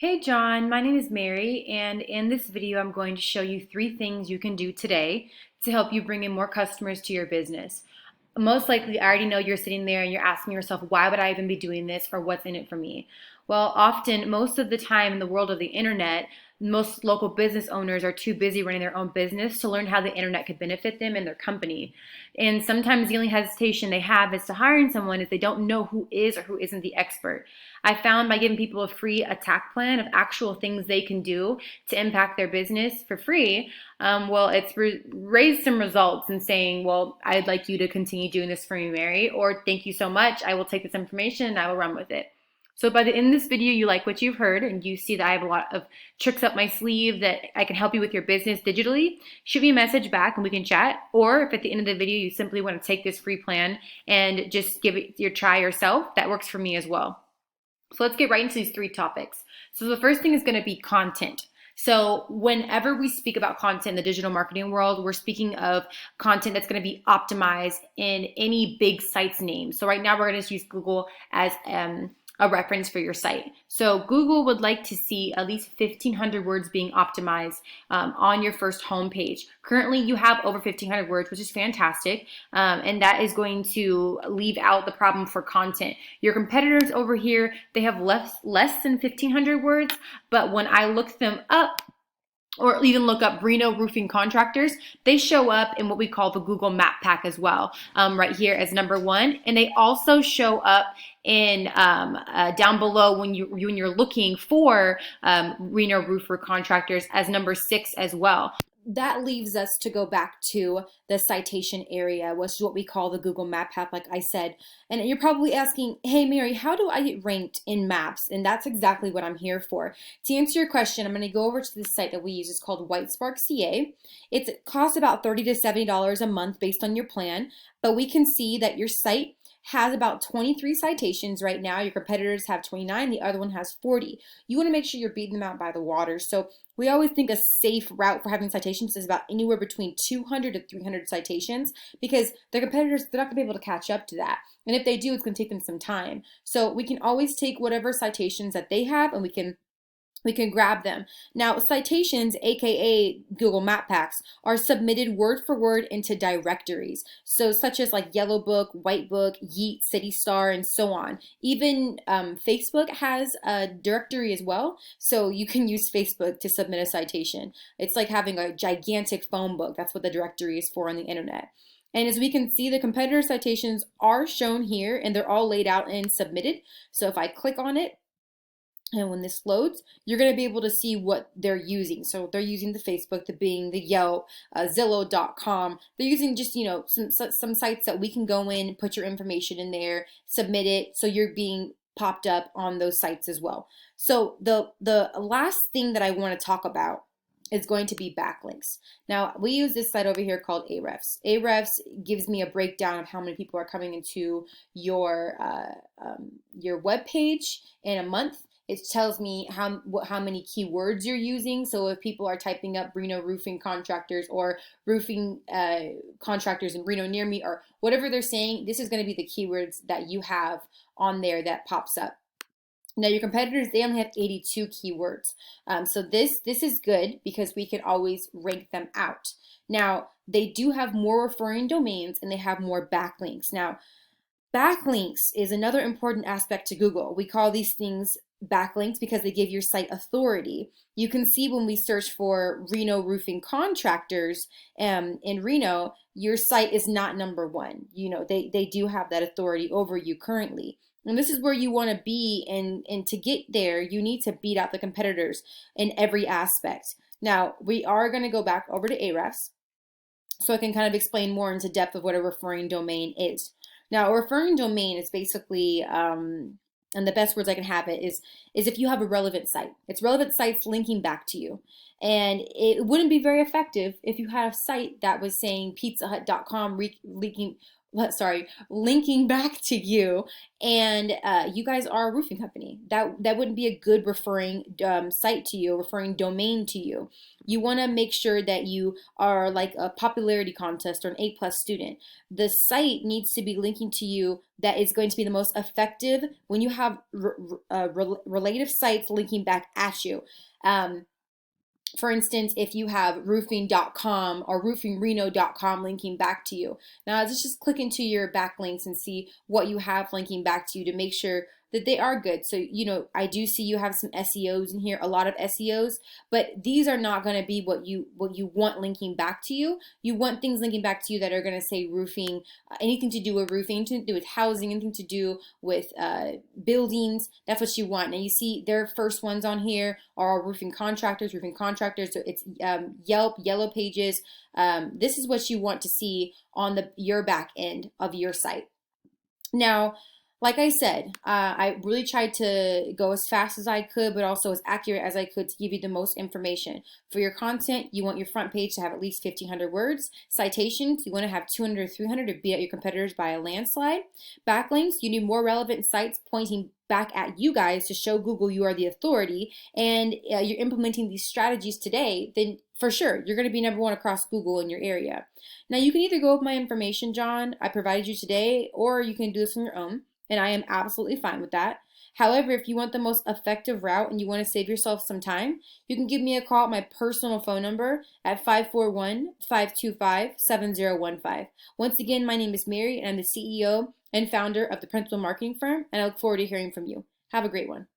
Hey John, my name is Mary, and in this video, I'm going to show you 3 things you can do today to help you bring in more customers to your business. Most likely, I already know you're sitting there and you're asking yourself, why would I even be doing this or what's in it for me? Well, often, most of the time in the world of the internet, most local business owners are too busy running their own business to learn how the internet could benefit them and their company. And sometimes the only hesitation they have is to hiring someone is they don't know who is or who isn't the expert. I found by giving people a free attack plan of actual things they can do to impact their business for free, it's raised some results in saying, well, I'd like you to continue doing this for me, Mary, or thank you so much. I will take this information and I will run with it. So by the end of this video, you like what you've heard and you see that I have a lot of tricks up my sleeve that I can help you with your business digitally, shoot me a message back and we can chat. Or if at the end of the video you simply want to take this free plan and just give it your try yourself, that works for me as well. So let's get right into these 3 topics. So the first thing is going to be content. So whenever we speak about content in the digital marketing world, we're speaking of content that's going to be optimized in any big site's name. So right now we're going to use Google as a reference for your site. So Google would like to see at least 1,500 words being optimized on your first homepage. Currently, you have over 1,500 words, which is fantastic, and that is going to leave out the problem for content. Your competitors over here, they have less than 1,500 words, but when I look them up, or even look up Reno roofing contractors, they show up in what we call the Google Map Pack as well, right here as #1. And they also show up in down below when you're looking for Reno roofer contractors as #6 as well. That leaves us to go back to the citation area, which is what we call the Google Map Pack, like I said. And you're probably asking, hey, Mary, how do I get ranked in maps? And that's exactly what I'm here for. To answer your question, I'm going to go over to the site that we use. It's called Whitespark CA. It costs about $30 to $70 a month based on your plan, but we can see that your site has about 23 citations right now. Your competitors have 29, the other one has 40. You want to make sure you're beating them out by the water. So we always think a safe route for having citations is about anywhere between 200 to 300 citations, because the competitors, they're not going to be able to catch up to that. And if they do, it's going to take them some time. So we can always take whatever citations that they have and we can grab them. Now, citations, aka Google Map Packs, are submitted word for word into directories. So such as like Yellow Book, White Book, Yeet, City Star, and so on. Even Facebook has a directory as well. So you can use Facebook to submit a citation. It's like having a gigantic phone book. That's what the directory is for on the internet. And as we can see, the competitor citations are shown here and they're all laid out and submitted. So if I click on it, and when this loads, you're going to be able to see what they're using. So they're using the Facebook, the Bing, the Yelp, Zillow.com. They're using just, some sites that we can go in, put your information in there, submit it, so you're being popped up on those sites as well. So the last thing that I want to talk about is going to be backlinks. Now, we use this site over here called Ahrefs. Ahrefs gives me a breakdown of how many people are coming into your web page in a month. It tells me how many keywords you're using. So if people are typing up Reno roofing contractors or roofing contractors in Reno near me or whatever they're saying, this is going to be the keywords that you have on there that pops up. Now your competitors, they only have 82 keywords. So this is good because we can always rank them out. Now they do have more referring domains and they have more backlinks. Now backlinks is another important aspect to Google. We call these things backlinks because they give your site authority. You can see when we search for Reno roofing contractors in Reno, your site is not #1. They do have that authority over you currently. And this is where you want to be, and to get there, you need to beat out the competitors in every aspect. Now, we are going to go back over to Ahrefs so I can kind of explain more into depth of what a referring domain is. Now, a referring domain is basically, and the best words I can have it is if you have a relevant site. It's relevant sites linking back to you. And it wouldn't be very effective if you had a site that was saying pizzahut.com sorry, linking back to you, and you guys are a roofing company. That wouldn't be a good referring site to you, referring domain to you. You want to make sure that you are like a popularity contest or an A+ student. The site needs to be linking to you that is going to be the most effective when you have relative sites linking back at you. For instance, if you have roofing.com or roofingreno.com linking back to you. Now, let's just click into your backlinks and see what you have linking back to you to make sure that they are good. So, I do see you have some SEOs in here, a lot of SEOs, but these are not going to be what you want linking back to you. You want things linking back to you that are going to say roofing, anything to do with roofing, anything to do with housing, anything to do with buildings. That's what you want. Now, you see their first ones on here are roofing contractors, roofing contractors. So it's Yelp, Yellow Pages. This is what you want to see on your back end of your site. Now, like I said, I really tried to go as fast as I could, but also as accurate as I could to give you the most information. For your content, you want your front page to have at least 1,500 words. Citations, you want to have 200 or 300 to beat out your competitors by a landslide. Backlinks, you need more relevant sites pointing back at you guys to show Google you are the authority, and you're implementing these strategies today, then for sure, you're going to be #1 across Google in your area. Now, you can either go with my information, John, I provided you today, or you can do this on your own, and I am absolutely fine with that. However, if you want the most effective route and you want to save yourself some time, you can give me a call at my personal phone number at 541-525-7015. Once again, my name is Mary, and I'm the CEO and founder of the Principal Marketing Firm, and I look forward to hearing from you. Have a great one.